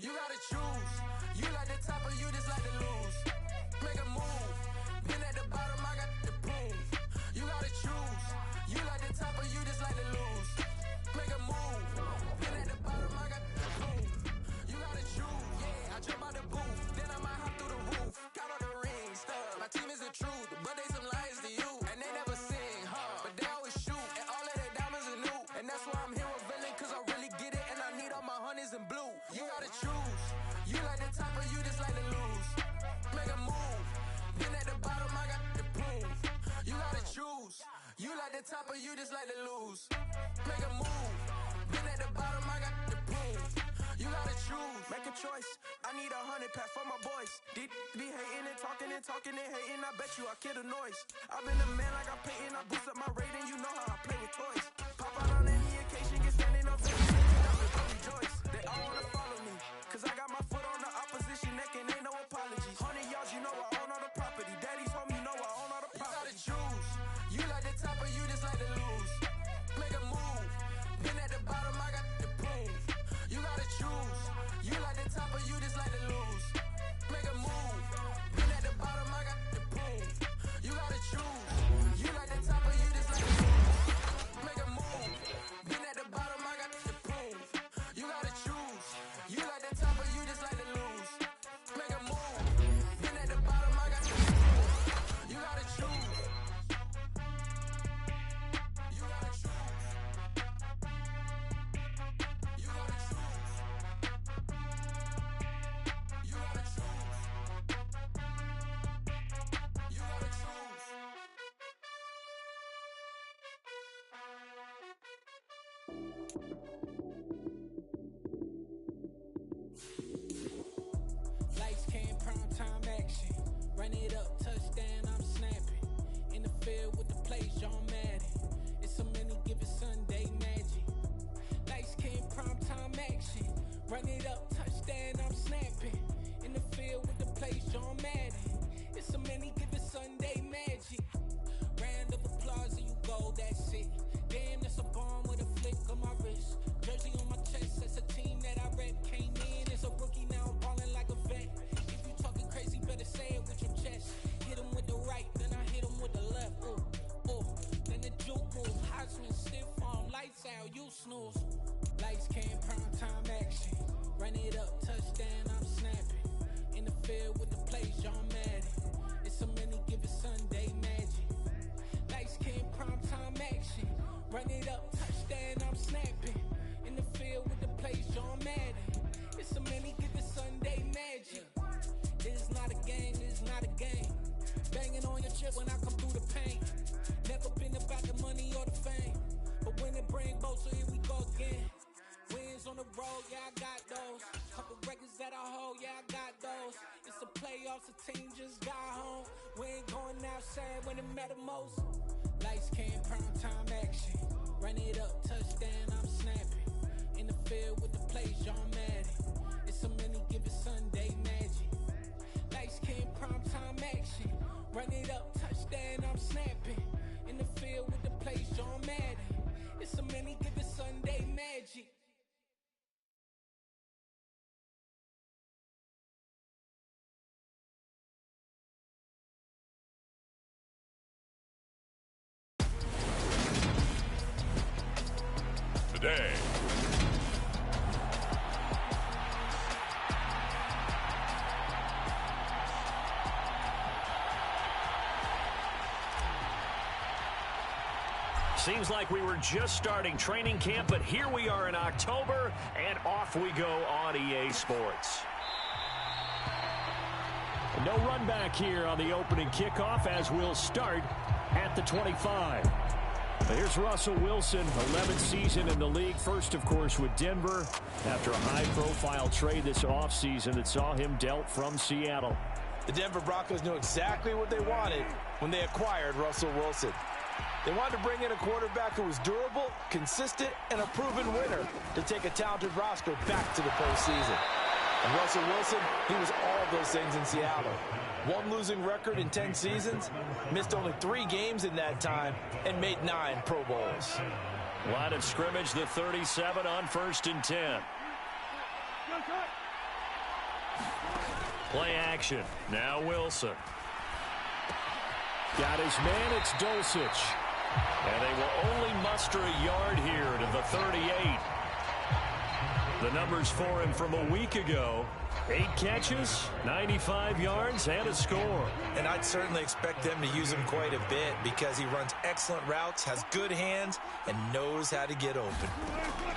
You gotta choose. You like the top or you just like to lose. Make a move. Been at the bottom, I got the proof. You gotta choose. You like the top or you just like to lose. Make a move. Been at the bottom, I got the proof. You gotta choose. Yeah, I jump out the booth. Then I might hop through the roof. Count all the rings, stuff. My team is the truth, but they some liars to you. And they never sing, but they always shoot. And all of their diamonds are new. And that's why I'm here with villain, cause I really get it. And I need all my honeys in blue. You gotta choose. You like the top or you just like to lose. Make a move. Been at the bottom, I got the proof. You gotta choose. You like the top or you just like to lose. Make a move. Been at the bottom, I got the proof. You gotta choose. Make a choice. I need 100 pack for my boys. Be hating and talking and talking and hating. I bet you I kill the noise. I've been a man like I'm Peyton. I boost up my rating. You know how I play with toys. Pop out on any occasion, get standing ovation. I rejoice. They all wanna follow me, cause I got my foot on the opposition neck and ain't no apologies. 100 yards, you know I own all the property. Daddy's home, you know I own all the property. You gotta choose. You like the top or you just like to lose. Make a move. Been at the bottom, I got the proof. You gotta choose. You like the top or you just like to lose. Make a move. Been at the bottom, I got the proof. You gotta choose. You like the top or you just like to lose. Make a move. Been at the bottom, I got the proof. You gotta choose. You like the top or you just like to lose. Make a move. Been at the bottom, I got the proof. You gotta choose. You gotta choose. You gotta choose. You gotta choose. You gotta choose. Lights came, prime time action. Run it up, touchdown, I'm snapping. In the field with the plays, John Madden. It's so many, give it Sunday magic. Lights came, prime time action. Run it up, touchdown, I'm snapping. In the field with the plays, John Madden. It's so many, give it Sunday magic. Round of applause and you go, that's it. Damn, that's a bomb with a flick on my wrist. Jersey on my chest, that's a team that I rep. Came in as a rookie, now I'm ballin' like a vet. If you talking crazy, better say it with your chest. Hit him with the right, then I hit him with the left. Ooh, ooh, then the juke move. Heisman stiff arm, lights out, you snooze. Lights came, prime time action. Run it up, touchdown, I'm snapping. In the field with the plays, John Madden. It's so many, give it Sunday magic. Lights came, prime time action. Run it up, touchdown, I'm snapping. In the field with the plays, John Madden. It's so many, give it Sunday magic. This is not a game, this is not a game. Banging on your chip when I come through the paint. Never been about the money or the fame, but when it bring both, so here we go again. Wins on the road, yeah, I got those. Couple records that I hold, yeah, I got those. It's the playoffs, the team just got home. We ain't going outside when it matter most. Lights came, prime time action. Run it up, touchdown, I'm snapping. In the field with the plays, John Madden. It's so many, give it Sunday magic. Lights came, prime time action. Run it up, touchdown, I'm snapping. In the field with the plays, John Madden. It's so many, give it Sunday magic. Today. Seems like we were just starting training camp, but here we are in October, and off we go on EA Sports. No run back here on the opening kickoff as we'll start at the 25. Here's Russell Wilson, 11th season in the league. First, of course, with Denver after a high-profile trade this offseason that saw him dealt from Seattle. The Denver Broncos knew exactly what they wanted when they acquired Russell Wilson. They wanted to bring in a quarterback who was durable, consistent, and a proven winner to take a talented roster back to the postseason. And Russell Wilson, he was all of those things in Seattle. One losing record in 10 seasons, missed only 3 games in that time, and made 9 Pro Bowls. Line of scrimmage, the 37 on 1st and 10. Play action. Now Wilson. Got his man, it's Dulcich. And they will only muster a yard here to the 38. The numbers for him from a week ago: 8 catches, 95 yards, and a score. And I'd certainly expect them to use him quite a bit because he runs excellent routes, has good hands, and knows how to get open.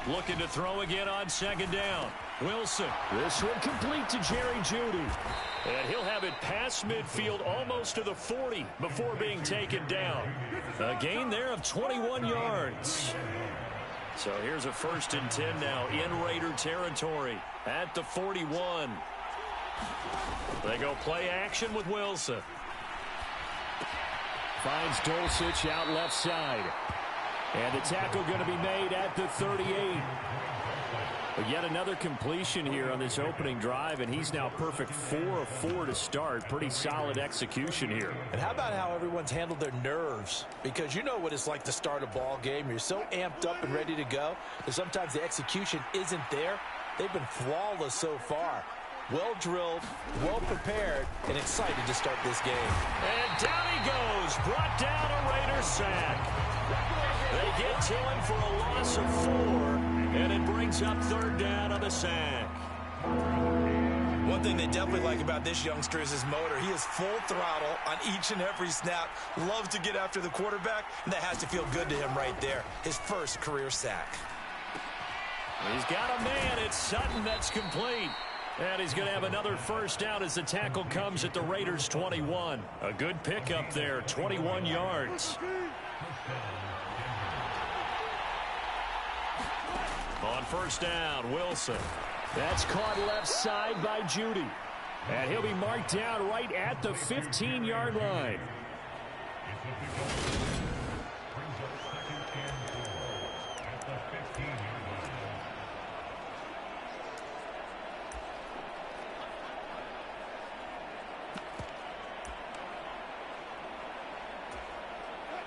Looking to throw again on second down. Wilson. This one complete to Jerry Jeudy. And he'll have it past midfield almost to the 40 before being taken down. A gain there of 21 yards. So here's a 1st and 10 now in Raider territory at the 41. They go play action with Wilson. Finds Dulcich out left side. And the tackle going to be made at the 38. But yet another completion here on this opening drive, and he's now perfect 4 of 4 to start. Pretty solid execution here. And how about how everyone's handled their nerves? Because you know what it's like to start a ball game. You're so amped up and ready to go that sometimes the execution isn't there. They've been flawless so far. Well drilled, well prepared, and excited to start this game. And down he goes. Brought down a Raider sack. They get to him for a loss of 4. And it brings up 3rd down on the sack. One thing they definitely like about this youngster is his motor. He is full throttle on each and every snap. Loves to get after the quarterback, and that has to feel good to him right there. His first career sack. He's got a man. It's Sutton that's complete. And he's going to have another 1st down as the tackle comes at the Raiders' 21. A good pickup there, 21 yards. On 1st down, Wilson. That's caught left side by Jeudy. And he'll be marked down right at the 15-yard line.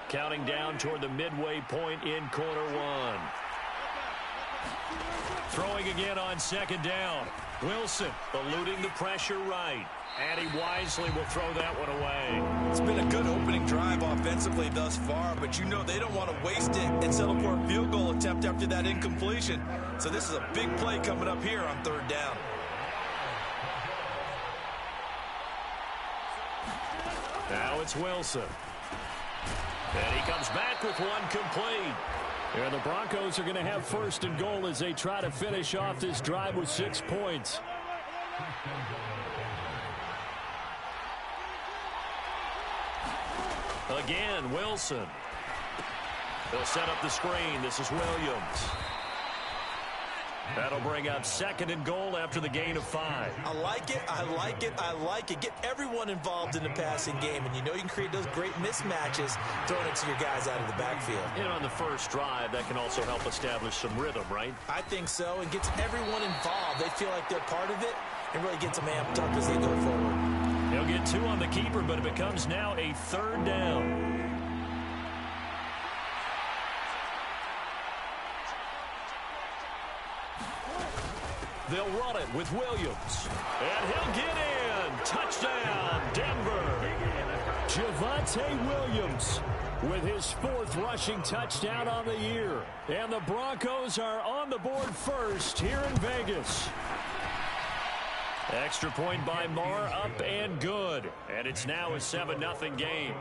Counting down toward the midway point in quarter 1. Throwing again on 2nd down. Wilson eluding the pressure right. And he wisely will throw that one away. It's been a good opening drive offensively thus far, but you know they don't want to waste it and settle for a field goal attempt after that incompletion. So this is a big play coming up here on 3rd down. Now it's Wilson. And he comes back with one complete. And the Broncos are going to have 1st and goal as they try to finish off this drive with 6 points. Again, Wilson. They'll set up the screen. This is Williams. That'll bring up 2nd and goal after the gain of 5. I like it, I like it, I like it. Get everyone involved in the passing game, and you know you can create those great mismatches throwing it to your guys out of the backfield. And on the first drive, that can also help establish some rhythm, right? I think so, and gets everyone involved. They feel like they're part of it, and really gets them amped up as they go forward. He'll get 2 on the keeper, but it becomes now a 3rd down. They'll run it with Williams. And he'll get in. Touchdown, Denver. Javonte Williams with his 4th rushing touchdown on the year. And the Broncos are on the board first here in Vegas. Extra point by Marr, up and good. And it's now a 7-0 game.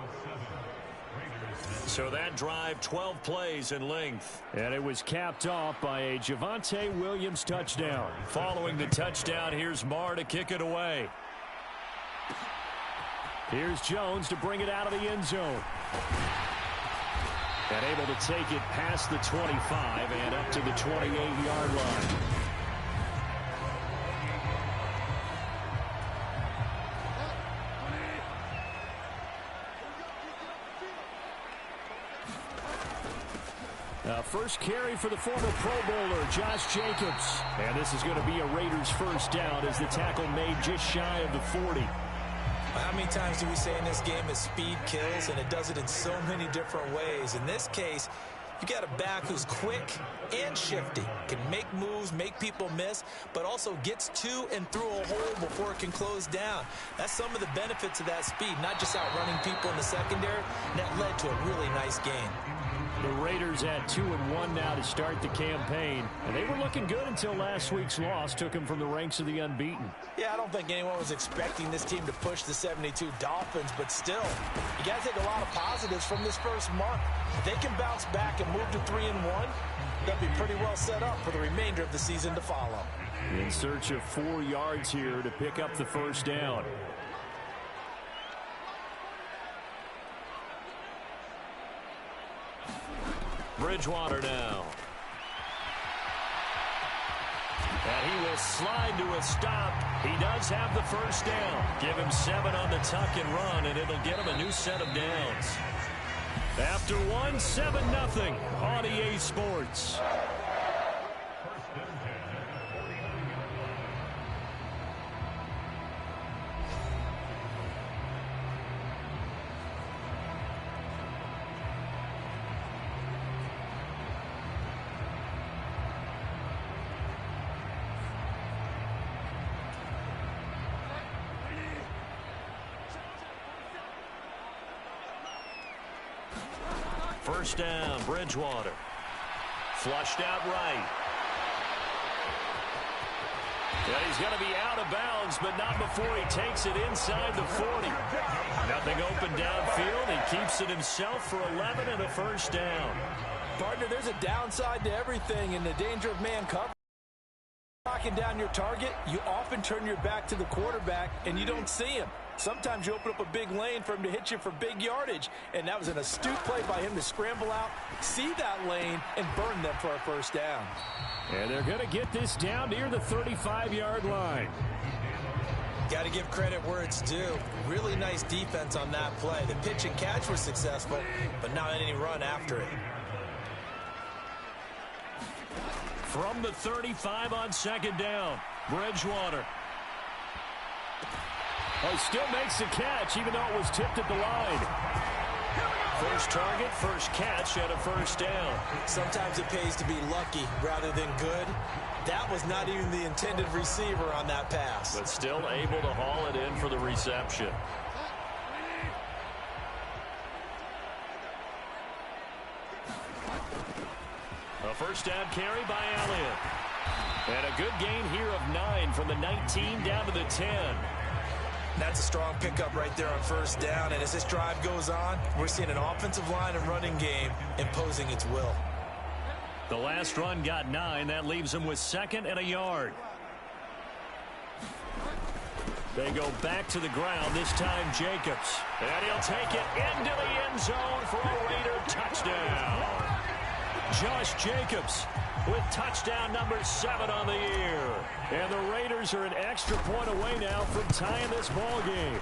So that drive, 12 plays in length. And it was capped off by a Javonte Williams touchdown. Following the touchdown, here's Marr to kick it away. Here's Jones to bring it out of the end zone. And able to take it past the 25 and up to the 28-yard line. First carry for the former Pro Bowler, Josh Jacobs. And this is going to be a Raiders 1st down as the tackle made just shy of the 40. How many times do we say in this game that speed kills, and it does it in so many different ways? In this case, You got a back who's quick and shifty, can make moves, make people miss, but also gets to and through a hole before it can close down. That's some of the benefits of that speed, not just outrunning people in the secondary. And that led to a really nice game. The Raiders at 2-1 now to start the campaign. And they were looking good until last week's loss took them from the ranks of the unbeaten. Yeah, I don't think anyone was expecting this team to push the 72 Dolphins, but still, you got to take a lot of positives from this first month. If they can bounce back and move to 3-1, they'll be pretty well set up for the remainder of the season to follow. In search of 4 yards here to pick up the first down. Bridgewater now. And he will slide to a stop. He does have the first down. Give him 7 on the tuck and run, and it'll get him a new set of downs. After 1, 7-0 on EA Sports. First down, Bridgewater. Flushed out right. Yeah, he's going to be out of bounds, but not before he takes it inside the 40. Nothing open downfield. He keeps it himself for 11 and a first down. Partner, there's a downside to everything in the danger of man coverage. Knocking down your target, you often turn your back to the quarterback and you don't see him. Sometimes you open up a big lane for him to hit you for big yardage, and that was an astute play by him to scramble out, see that lane, and burn them for a first down. And they're going to get this down near the 35-yard line. Got to give credit where it's due. Really nice defense on that play. The pitch and catch was successful, but not any run after it. From the 35 on second down, Bridgewater. Oh, he still makes the catch, even though it was tipped at the line. First target, first catch, and a first down. Sometimes it pays to be lucky rather than good. That was not even the intended receiver on that pass. But still able to haul it in for the reception. A first down carry by Elliott. And a good gain here of 9 from the 19 down to the 10. That's a strong pickup right there on first down. And as this drive goes on, we're seeing an offensive line and running game imposing its will. The last run got 9. That leaves him with 2nd and a yard. They go back to the ground, this time Jacobs. And he'll take it into the end zone for a Raider touchdown. Josh Jacobs with touchdown number 7 on the year. And the Raiders are an extra point away now from tying this ball game.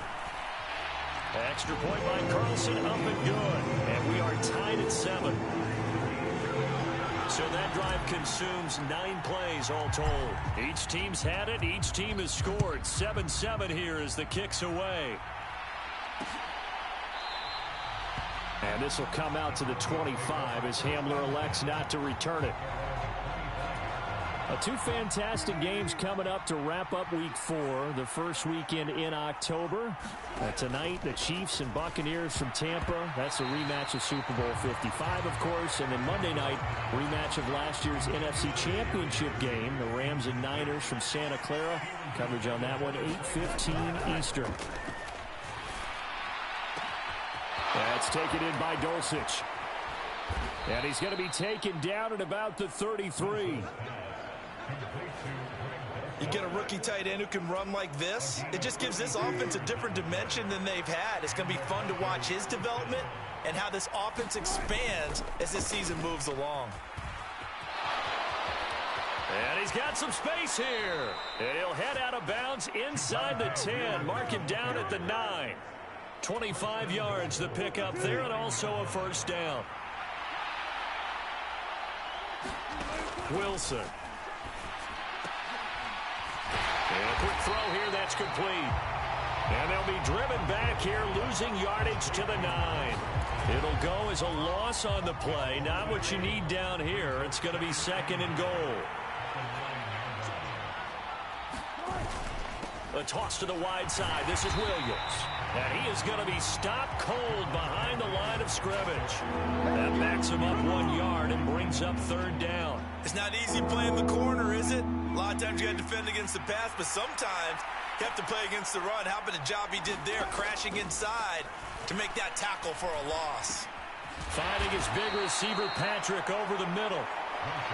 Extra point by Carlson, up and good. And we are tied at 7. So that drive consumes 9 plays all told. Each team's had it. Each team has scored. 7-7 here as the kick's away. And this will come out to the 25 as Hamler elects not to return it. 2 fantastic games coming up to wrap up Week 4, the first weekend in October. Tonight, the Chiefs and Buccaneers from Tampa. That's a rematch of Super Bowl 55, of course. And then Monday night, rematch of last year's NFC Championship game, the Rams and Niners from Santa Clara. Coverage on that one, 8:15 Eastern. That's taken in by Dulcich. And he's going to be taken down at about the 33. You get a rookie tight end who can run like this, it just gives this offense a different dimension than they've had. It's going to be fun to watch his development and how this offense expands as this season moves along. And he's got some space here. And he'll head out of bounds inside the 10. Mark him down at the 9. 25 yards the pickup there, and also a first down. Wilson. And a quick throw here, that's complete. And they'll be driven back here, losing yardage to the 9. It'll go as a loss on the play. Not what you need down here. It's going to be 2nd and goal. A toss to the wide side. This is Williams. And he is going to be stopped cold behind the line of scrimmage. That backs him up 1 yard and brings up 3rd down. It's not easy playing the corner, is it? A lot of times you got to defend against the pass, but sometimes you have to play against the run. How about the job he did there, crashing inside to make that tackle for a loss? Finding his big receiver, Patrick, over the middle.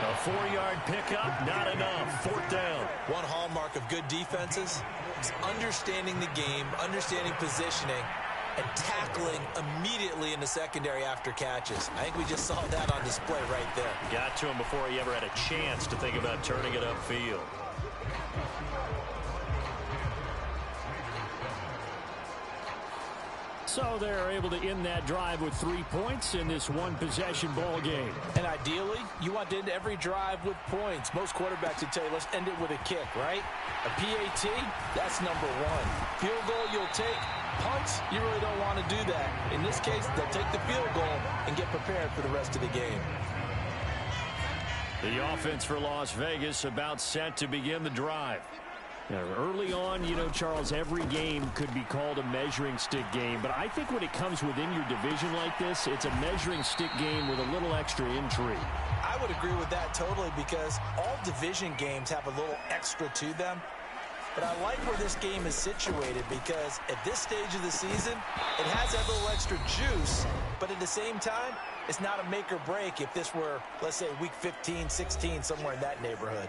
A 4-yard pickup, not enough. 4th down. One hallmark of good defenses is understanding the game, understanding positioning, and tackling immediately in the secondary after catches. I think we just saw that on display right there. Got to him before he ever had a chance to think about turning it upfield. So they're able to end that drive with 3 points in this one-possession ball game. And ideally, you want to end every drive with points. Most quarterbacks would tell you, let's end it with a kick, right? A PAT, that's number 1. Field goal you'll take. Punts, you really don't want to do that. In this case, they'll take the field goal and get prepared for the rest of the game. The offense for Las Vegas about set to begin the drive. Now, early on, you know, Charles, every game could be called a measuring stick game. But I think when it comes within your division like this, it's a measuring stick game with a little extra intrigue. I would agree with that totally because all division games have a little extra to them. But I like where this game is situated because at this stage of the season, it has that little extra juice. But at the same time, it's not a make or break if this were, let's say, week 15, 16, somewhere in that neighborhood.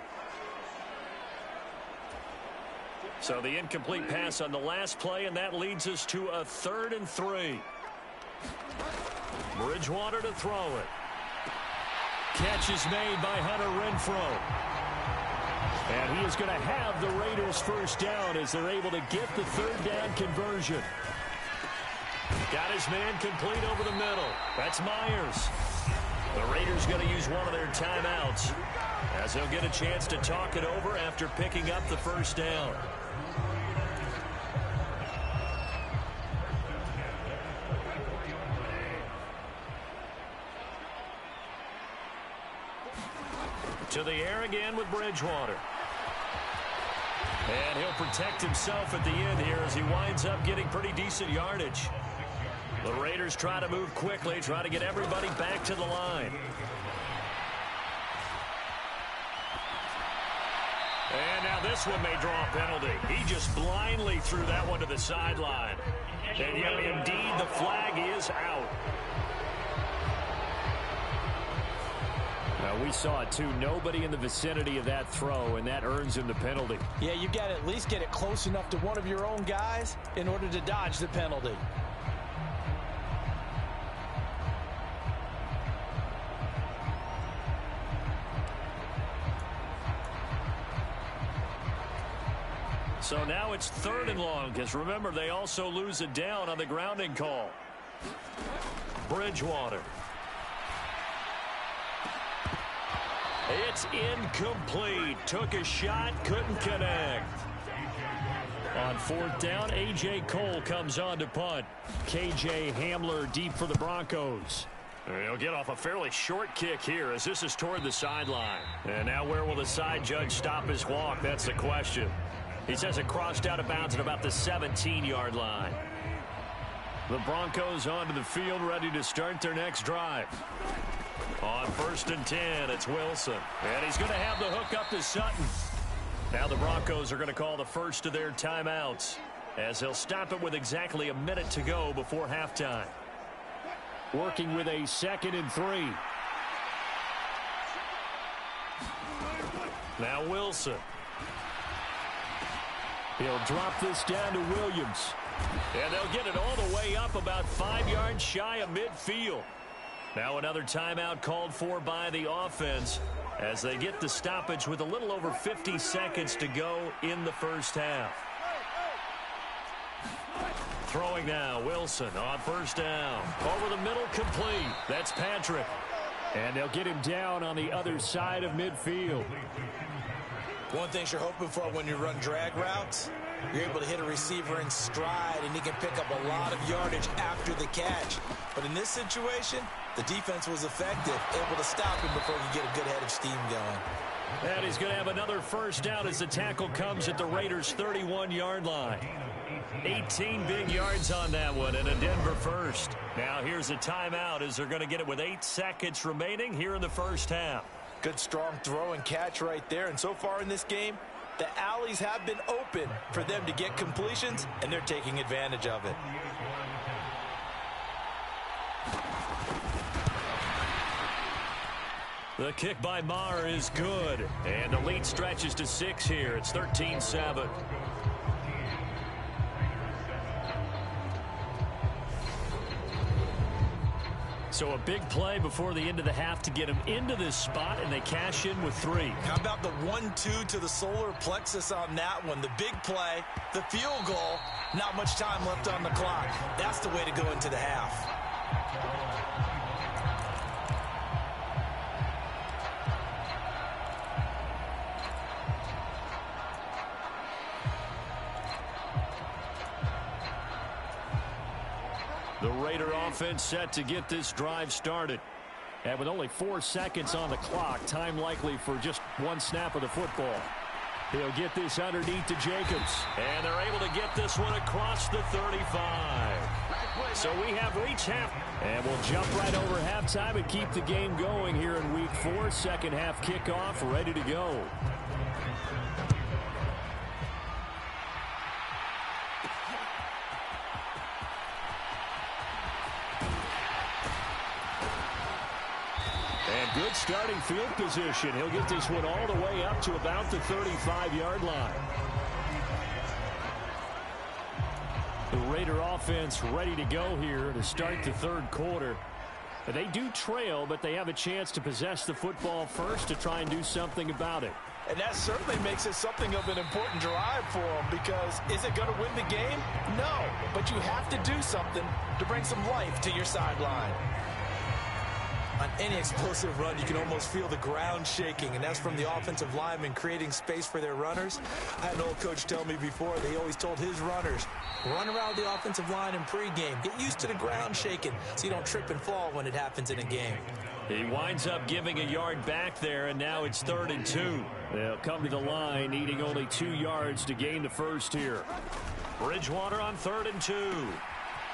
So the incomplete pass on the last play, and that leads us to a 3rd and 3. Bridgewater to throw it. Catch is made by Hunter Renfrow. And he is going to have the Raiders first down as they're able to get the 3rd down conversion. Got his man complete over the middle. That's Myers. The Raiders going to use one of their timeouts as they'll get a chance to talk it over after picking up the first down. To the air again with Bridgewater. And he'll protect himself at the end here as he winds up getting pretty decent yardage. The Raiders try to move quickly, try to get everybody back to the line. And now this one may draw a penalty. He just blindly threw that one to the sideline. And yet, indeed, the flag is out. We saw it, too. Nobody in the vicinity of that throw, and that earns him the penalty. Yeah, you got to at least get it close enough to one of your own guys in order to dodge the penalty. So now it's 3rd and long, because remember, they also lose it down on the grounding call. Bridgewater. It's incomplete. Took a shot, couldn't connect. On 4th down, A.J. Cole comes on to punt. K.J. Hamler deep for the Broncos. He'll get off a fairly short kick here as this is toward the sideline. And now where will the side judge stop his walk? That's the question. He says it crossed out of bounds at about the 17-yard line. The Broncos onto the field, ready to start their next drive. On 1st and 10, it's Wilson. And he's going to have the hook up to Sutton. Now the Broncos are going to call the first of their timeouts as they'll stop it with exactly a minute to go before halftime. Working with a 2nd and 3. Now Wilson. He'll drop this down to Williams. And they'll get it all the way up about 5 yards shy of midfield. Now another timeout called for by the offense as they get the stoppage with a little over 50 seconds to go in the first half. Throwing now, Wilson on 1st down. Over the middle, complete. That's Patrick. And they'll get him down on the other side of midfield. One thing you're hoping for when you run drag routes, you're able to hit a receiver in stride, and he can pick up a lot of yardage after the catch. But in this situation, the defense was effective, able to stop him before he get a good head of steam going. And he's going to have another first down as the tackle comes at the Raiders' 31-yard line. 18 big yards on that one, and a Denver first. Now here's a timeout as they're going to get it with 8 seconds remaining here in the first half. Good strong throw and catch right there. And so far in this game, the alleys have been open for them to get completions, and they're taking advantage of it. The kick by Maher is good, and the lead stretches to 6 here. It's 13-7. So a big play before the end of the half to get him into this spot, and they cash in with 3. How about the 1-2 to the solar plexus on that one? The big play, the field goal, not much time left on the clock. That's the way to go into the half. The Raider offense set to get this drive started. And with only 4 seconds on the clock, time likely for just 1 snap of the football. He'll get this underneath to Jacobs. And they're able to get this one across the 35. So we have reached half. And we'll jump right over halftime and keep the game going here in week 4. Second half kickoff ready to go. Good starting field position. He'll get this one all the way up to about the 35-yard line. The Raider offense ready to go here to start the third quarter. They do trail, but they have a chance to possess the football first to try and do something about it. And that certainly makes it something of an important drive for them, because is it going to win the game? No, but you have to do something to bring some life to your sideline. On any explosive run, you can almost feel the ground shaking, and that's from the offensive linemen creating space for their runners. I had an old coach tell me before, they always told his runners, run around the offensive line in pregame. Get used to the ground shaking so you don't trip and fall when it happens in a game. He winds up giving a yard back there, and now it's 3rd and 2. They'll come to the line, needing only 2 yards to gain the first here. Bridgewater on 3rd and 2.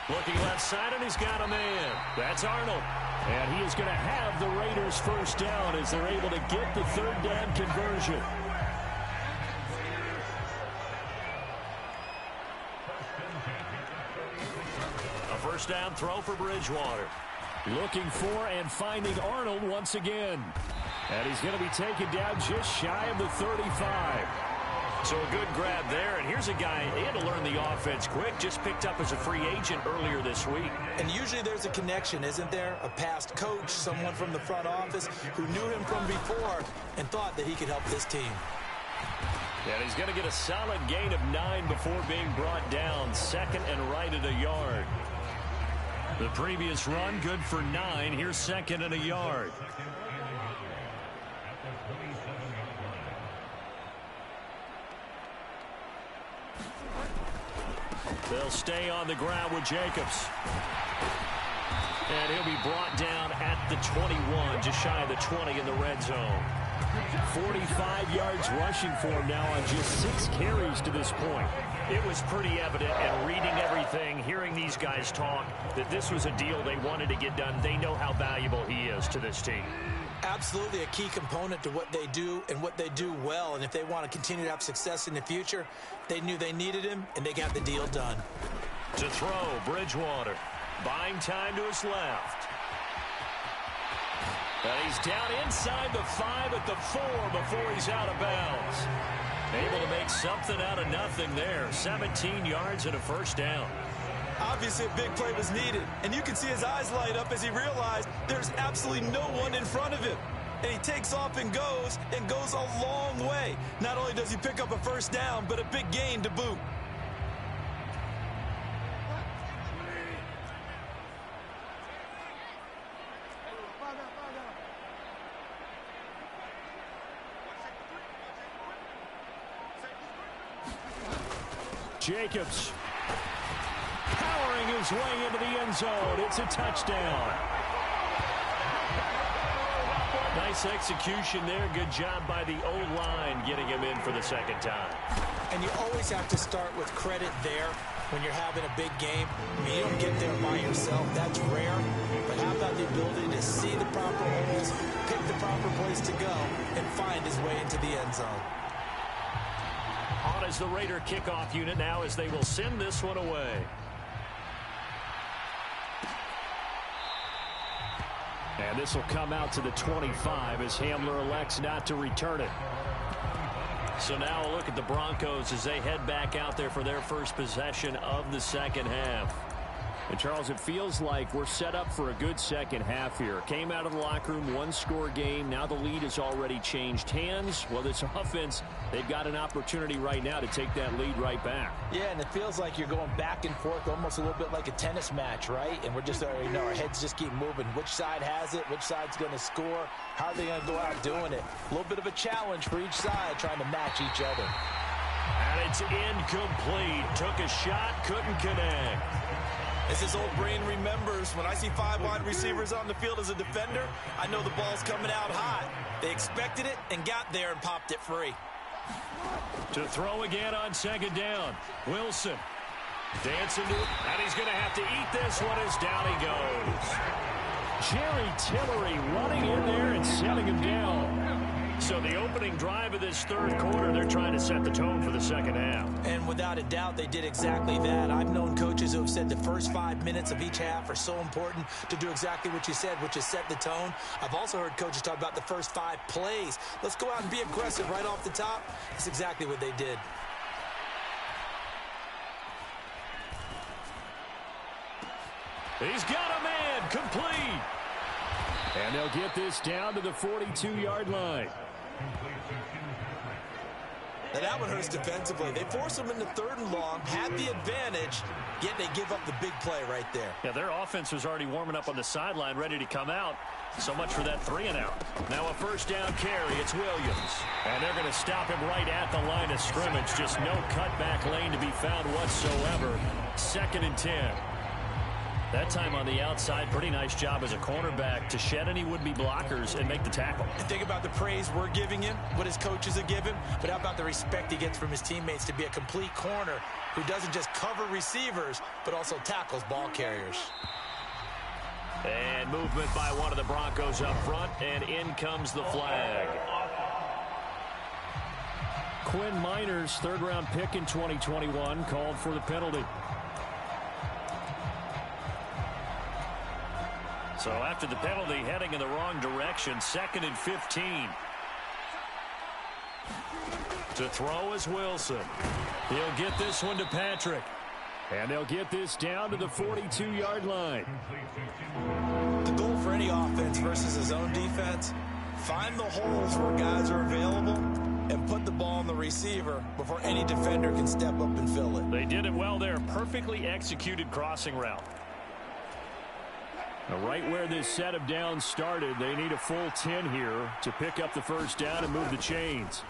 Looking left side, and he's got a man. That's Arnold. And he is going to have the Raiders first down as they're able to get the 3rd down conversion. A first down throw for Bridgewater. Looking for and finding Arnold once again. And he's going to be taken down just shy of the 35. So a good grab there, and here's a guy, he had to learn the offense quick, just picked up as a free agent earlier this week. And usually there's a connection, isn't there? A past coach, someone from the front office who knew him from before and thought that he could help this team. And he's going to get a solid gain of 9 before being brought down, 2nd and right at a yard. The previous run, good for 9. Here's 2nd and a yard. They'll stay on the ground with Jacobs. And he'll be brought down at the 21, just shy of the 20 in the red zone. 45 yards rushing for him now on just 6 carries to this point. It was pretty evident, and reading everything, hearing these guys talk, that this was a deal they wanted to get done. They know how valuable he is to this team. Absolutely a key component to what they do and what they do well. And if they want to continue to have success in the future, they knew they needed him, and they got the deal done. To throw, Bridgewater. Buying time to his left. And he's down inside the 5 at the 4 before he's out of bounds. Able to make something out of nothing there. 17 yards and a first down. Obviously, a big play was needed, and you can see his eyes light up as he realized there's absolutely no one in front of him. And he takes off and goes a long way. Not only does he pick up a first down, but a big gain to boot. Jacobs powering his way into the end zone. It's a touchdown. Nice execution there. Good job by the O-line getting him in for the second time. And you always have to start with credit there when you're having a big game. I mean, you don't get there by yourself. That's rare. But how about the ability to see the proper holes, pick the proper place to go, and find his way into the end zone? On as the Raider kickoff unit now as they will send this one away. And this will come out to the 25 as Hamler elects not to return it. So now a look at the Broncos as they head back out there for their first possession of the second half. And, Charles, it feels like we're set up for a good second half here. Came out of the locker room, one-score game. Now the lead has already changed hands. Well, this offense, they've got an opportunity right now to take that lead right back. Yeah, and it feels like you're going back and forth almost a little bit like a tennis match, right? And we're just, you know, our heads just keep moving. Which side has it? Which side's going to score? How are they going to go out doing it? A little bit of a challenge for each side trying to match each other. And it's incomplete. Took a shot, couldn't connect. As this old brain remembers, when I see 5 wide receivers on the field as a defender, I know the ball's coming out hot. They expected it and got there and popped it free. To throw again on second down. Wilson dancing to it, and he's going to have to eat this one as down he goes. Jerry Tillery running in there and setting him down. So the opening drive of this third quarter, they're trying to set the tone for the second half. And without a doubt, they did exactly that. I've known coaches who have said the first 5 minutes of each half are so important to do exactly what you said, which is set the tone. I've also heard coaches talk about the first 5 plays. Let's go out and be aggressive right off the top. That's exactly what they did. He's got a man, complete. And they'll get this down to the 42-yard line. Now that one hurts defensively. They force them into 3rd and long, had the advantage, yet they give up the big play right there. Yeah, their offense was already warming up on the sideline, ready to come out. So much for that 3-and-out. Now a first down carry. It's Williams. And they're going to stop him right at the line of scrimmage. Just no cutback lane to be found whatsoever. 2nd and 10. That time on the outside, pretty nice job as a cornerback to shed any would-be blockers and make the tackle. And think about the praise we're giving him, what his coaches are giving, but how about the respect he gets from his teammates to be a complete corner who doesn't just cover receivers, but also tackles ball carriers. And movement by one of the Broncos up front, and in comes the flag. Quinn Miners, 3rd-round pick in 2021, called for the penalty. So after the penalty, heading in the wrong direction, 2nd and 15. To throw is Wilson. He'll get this one to Patrick. And they'll get this down to the 42-yard line. The goal for any offense versus his own defense, find the holes where guys are available and put the ball on the receiver before any defender can step up and fill it. They did it well there. Perfectly executed crossing route. Now, right where this set of downs started, they need a full 10 here to pick up the first down and move the chains.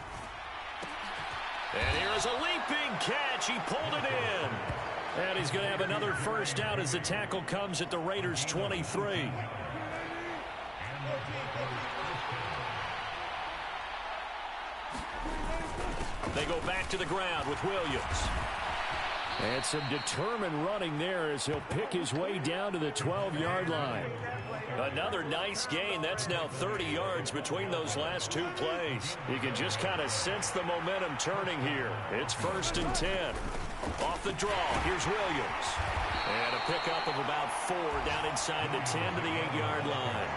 And here is a leaping catch. He pulled it in. And he's going to have another first down as the tackle comes at the Raiders' 23. They go back to the ground with Williams. And some determined running there as he'll pick his way down to the 12-yard line. Another nice gain. That's now 30 yards between those last 2 plays. You can just kind of sense the momentum turning here. It's 1st and 10. Off the draw, here's Williams. And a pickup of about 4 down inside the 10 to the 8-yard line.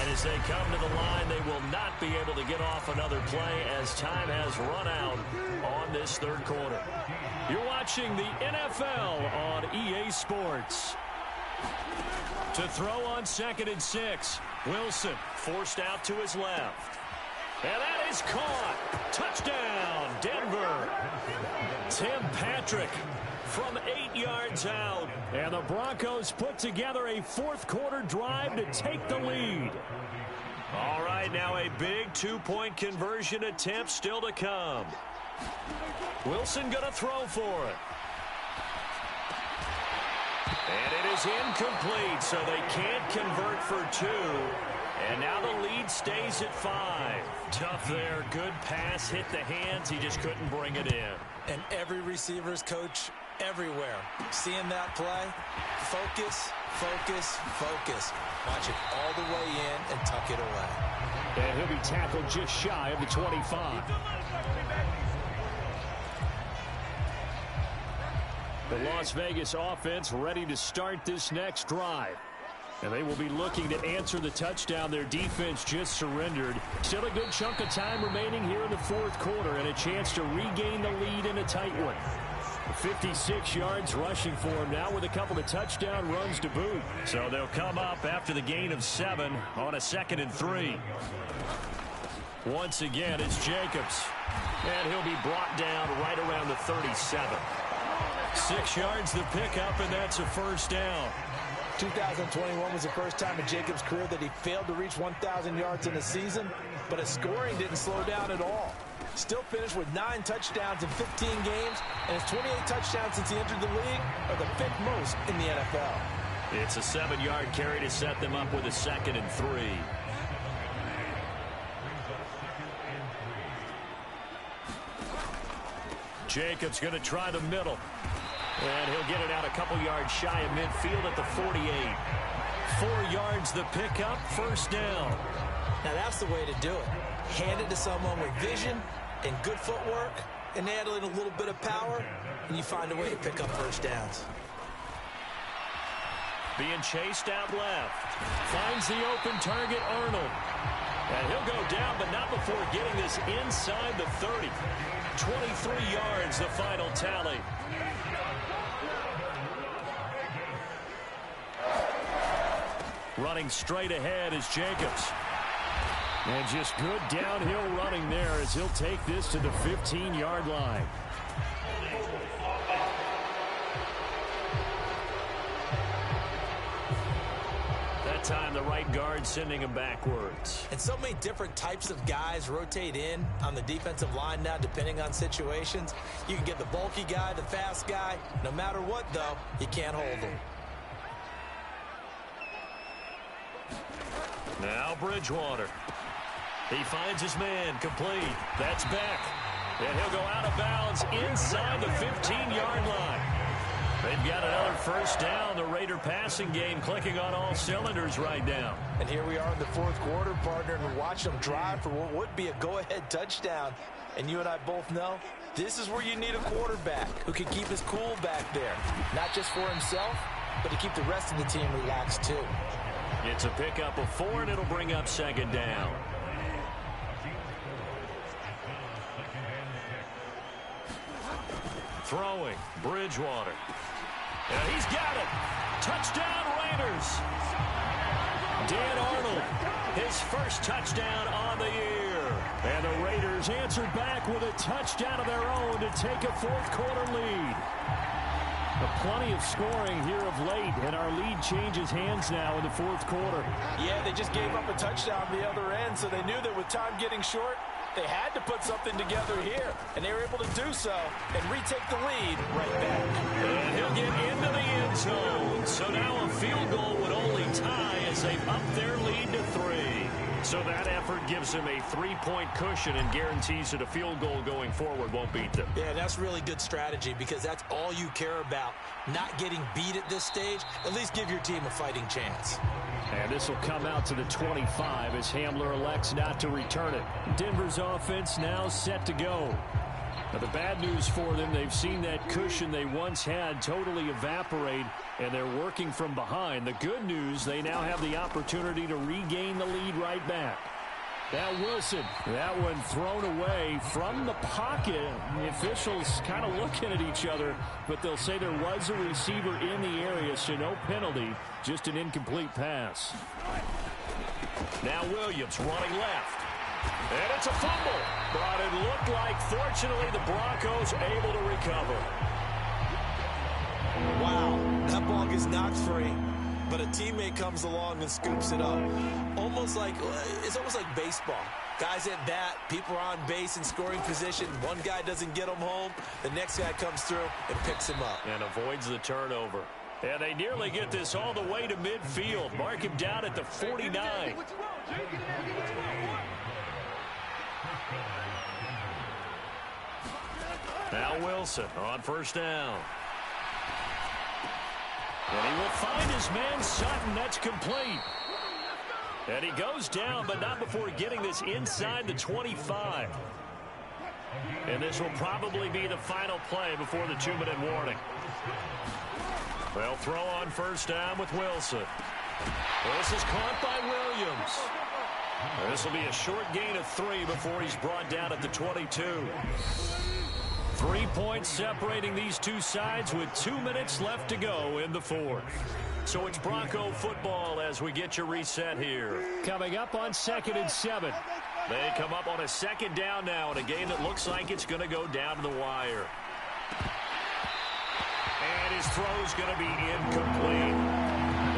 And as they come to the line, they will not be able to get off another play as time has run out on this third quarter. You're watching the NFL on EA Sports. To throw on 2nd and 6. Wilson forced out to his left. And that is caught. Touchdown, Denver. Tim Patrick from 8 yards out. And the Broncos put together a fourth quarter drive to take the lead. All right. right, now a big two-point conversion attempt still to come. Wilson going to throw for it. And it is incomplete, so they can't convert for two. And now the lead stays at 5. Tough there. Good pass. Hit the hands. He just couldn't bring it in. And every receiver's coach everywhere. Seeing that play, focus, focus, focus. Watch it all the way in and tuck it away. And he'll be tackled just shy of the 25. The Las Vegas offense ready to start this next drive. And they will be looking to answer the touchdown their defense just surrendered. Still a good chunk of time remaining here in the fourth quarter and a chance to regain the lead in a tight one. 56 yards rushing for him now with a couple of touchdown runs to boot. So they'll come up after the gain of 7 on a 2nd and 3. Once again, it's Jacobs. And he'll be brought down right around the 37. 6 yards the pickup, and that's a first down. 2021 was the first time in Jacobs' career that he failed to reach 1,000 yards in a season, but his scoring didn't slow down at all. Still finished with 9 touchdowns in 15 games, and his 28 touchdowns since he entered the league are the 5th most in the NFL. It's a 7-yard carry to set them up with a 2nd and 3. Jacobs going to try the middle. And he'll get it out a couple yards shy of midfield at the 48. 4 yards the pickup, first down. Now that's the way to do it. Hand it to someone with vision and good footwork, and add in a little bit of power, and you find a way to pick up first downs. Being chased out left. Finds the open target, Arnold. And he'll go down, but not before getting this inside the 30. 23 yards, the final tally. Running straight ahead is Jacobs. And just good downhill running there as he'll take this to the 15-yard line. That time the right guard sending him backwards. And so many different types of guys rotate in on the defensive line now depending on situations. You can get the bulky guy, the fast guy. No matter what, though, you can't hold them. Now Bridgewater. He finds his man, complete. That's back. And he'll go out of bounds inside the 15-yard line. They've got another first down. The Raider passing game clicking on all cylinders right now. And here we are in the fourth quarter, partner, and watch them drive for what would be a go-ahead touchdown. And you and I both know this is where you need a quarterback who can keep his cool back there. Not just for himself, but to keep the rest of the team relaxed too. It's a pickup of 4, and it'll bring up 2nd down. Throwing, Bridgewater. And he's got it. Touchdown, Raiders. Dan Arnold, his first touchdown on the year. And the Raiders answered back with a touchdown of their own to take a fourth quarter lead. Plenty of scoring here of late, and our lead changes hands now in the fourth quarter. Yeah, they just gave up a touchdown on the other end, so they knew that with time getting short, they had to put something together here, and they were able to do so and retake the lead right back. And he'll get into the end zone. So now a field goal would only tie as they up their lead to 3. So that effort gives them a 3-point cushion and guarantees that a field goal going forward won't beat them. Yeah, that's really good strategy because that's all you care about. Not getting beat at this stage. At least give your team a fighting chance. And this will come out to the 25 as Hamler elects not to return it. Denver's offense now set to go. Now, the bad news for them, they've seen that cushion they once had totally evaporate, and they're working from behind. The good news, they now have the opportunity to regain the lead right back. Now Wilson, that one thrown away from the pocket. The officials kind of looking at each other, but they'll say there was a receiver in the area, so no penalty, just an incomplete pass. Now Williams running left. And it's a fumble. But it looked like, fortunately, the Broncos able to recover. Wow, that ball gets knocked free. but a teammate comes along and scoops it up. It's almost like baseball. Guys at bat, people are on base in scoring position. One guy doesn't get them home. The next guy comes through and picks him up. And avoids the turnover. And they nearly get this all the way to midfield. Mark him down at the 49. Now Wilson on first down. And he will find his man Sutton. That's complete. And he goes down, but not before getting this inside the 25. And this will probably be the final play before the 2-minute warning. They'll throw on first down with Wilson. This is caught by Williams. This will be a short gain of 3 before he's brought down at the 22. 3 points separating these two sides with 2 minutes left to go in the fourth. So it's Bronco football as we get your reset here. Coming up on 2nd and 7. They come up on a second down now in a game that looks like it's going to go down to the wire. And his throw's going to be incomplete.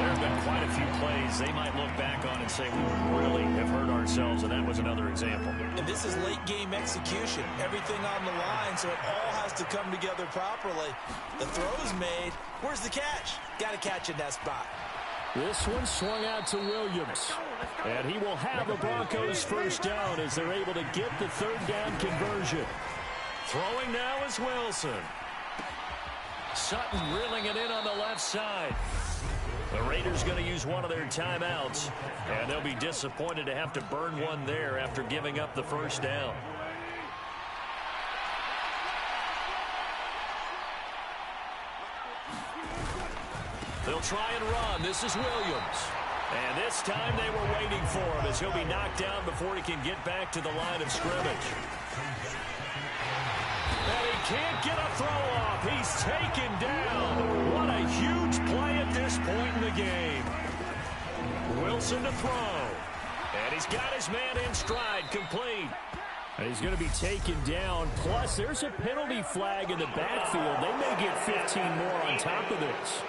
There have been quite a few plays they might look back on and say, we really have hurt ourselves, and that was another example. And this is late-game execution. Everything on the line, so it all has to come together properly. The throw's made. Where's the catch? Got to catch in that spot. This one swung out to Williams. And he will have the Broncos first down as they're able to get the third down conversion. Throwing now is Wilson. Sutton reeling it in on the left side. The Raiders going to use one of their timeouts, and they'll be disappointed to have to burn one there after giving up the first down. They'll try and run. This is Williams. And this time they were waiting for him as he'll be knocked down before he can get back to the line of scrimmage. And he can't get a throw off. He's taken down. What a huge play at this point in the game. Wilson to throw. And he's got his man in stride, complete. And he's going to be taken down. Plus, there's a penalty flag in the backfield. They may get 15 more on top of this.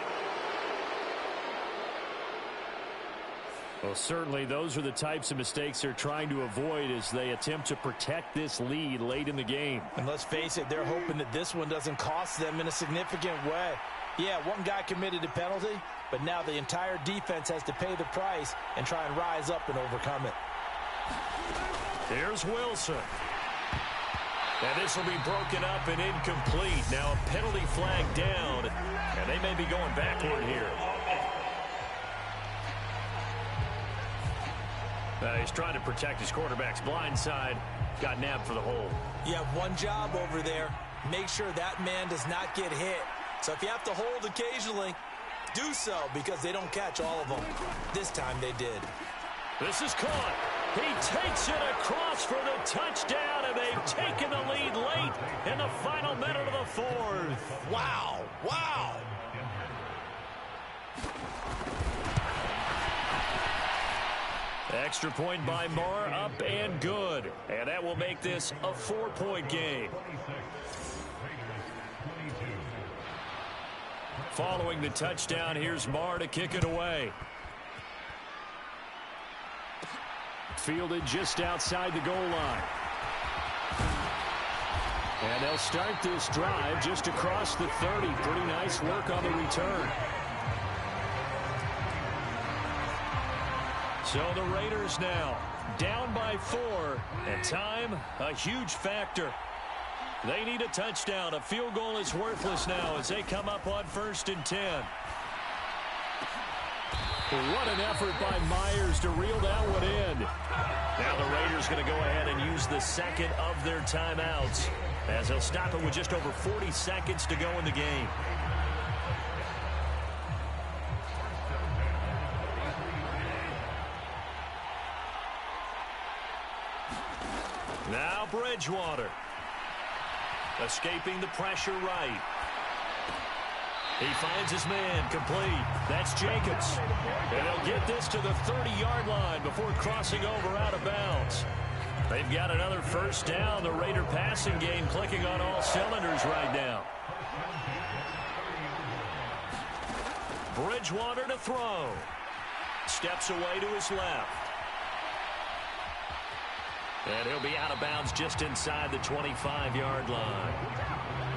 Well, certainly those are the types of mistakes they're trying to avoid as they attempt to protect this lead late in the game. And let's face it, they're hoping that this one doesn't cost them in a significant way. Yeah, one guy committed a penalty, but now the entire defense has to pay the price and try and rise up and overcome it. Here's Wilson. And this will be broken up and incomplete. Now a penalty flag down, and they may be going backward here. He's trying to protect his quarterback's blind side. Got nabbed for the hold. You have one job over there. Make sure that man does not get hit. So if you have to hold occasionally, do so because they don't catch all of them. This time they did. This is caught. He takes it across for the touchdown, and they've taken the lead late in the final minute of the fourth. Wow. Wow. Extra point by Marr, up and good. And that will make this a 4-point game. Following the touchdown, here's Marr to kick it away. Fielded just outside the goal line. And they'll start this drive just across the 30. Pretty nice work on the return. So the Raiders now down by 4, and time a huge factor. They need a touchdown. A field goal is worthless now as they come up on 1st and 10. What an effort by Myers to reel that one in. Now the Raiders going to go ahead and use the second of their timeouts as they'll stop it with just over 40 seconds to go in the game. Now Bridgewater. Escaping the pressure right. He finds his man complete. That's Jacobs. And they'll get this to the 30-yard line before crossing over out of bounds. They've got another first down. The Raider passing game clicking on all cylinders right now. Bridgewater to throw. Steps away to his left. And he'll be out of bounds just inside the 25-yard line.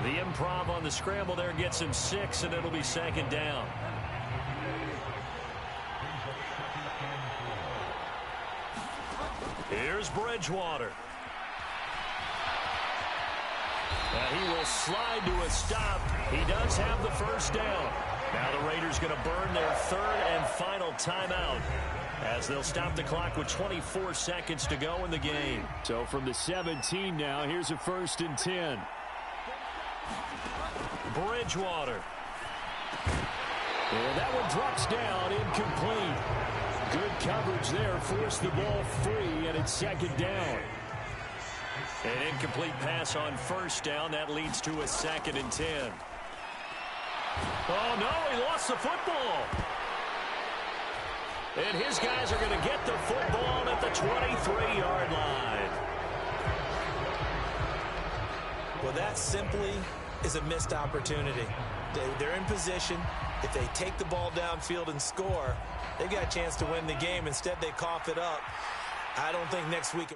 The improv on the scramble there gets him 6, and it'll be second down. Here's Bridgewater. And he will slide to a stop. He does have the first down. Now the Raiders going to burn their third and final timeout as they'll stop the clock with 24 seconds to go in the game. So from the 17 now, here's a 1st and 10. Bridgewater. And that one drops down, incomplete. Good coverage there, forced the ball free, and it's second down. An incomplete pass on first down. That leads to a 2nd and 10. Oh, no, he lost the football. And his guys are going to get the football at the 23-yard line. Well, that simply is a missed opportunity. They're in position. If they take the ball downfield and score, they've got a chance to win the game. Instead, they cough it up. I don't think next week...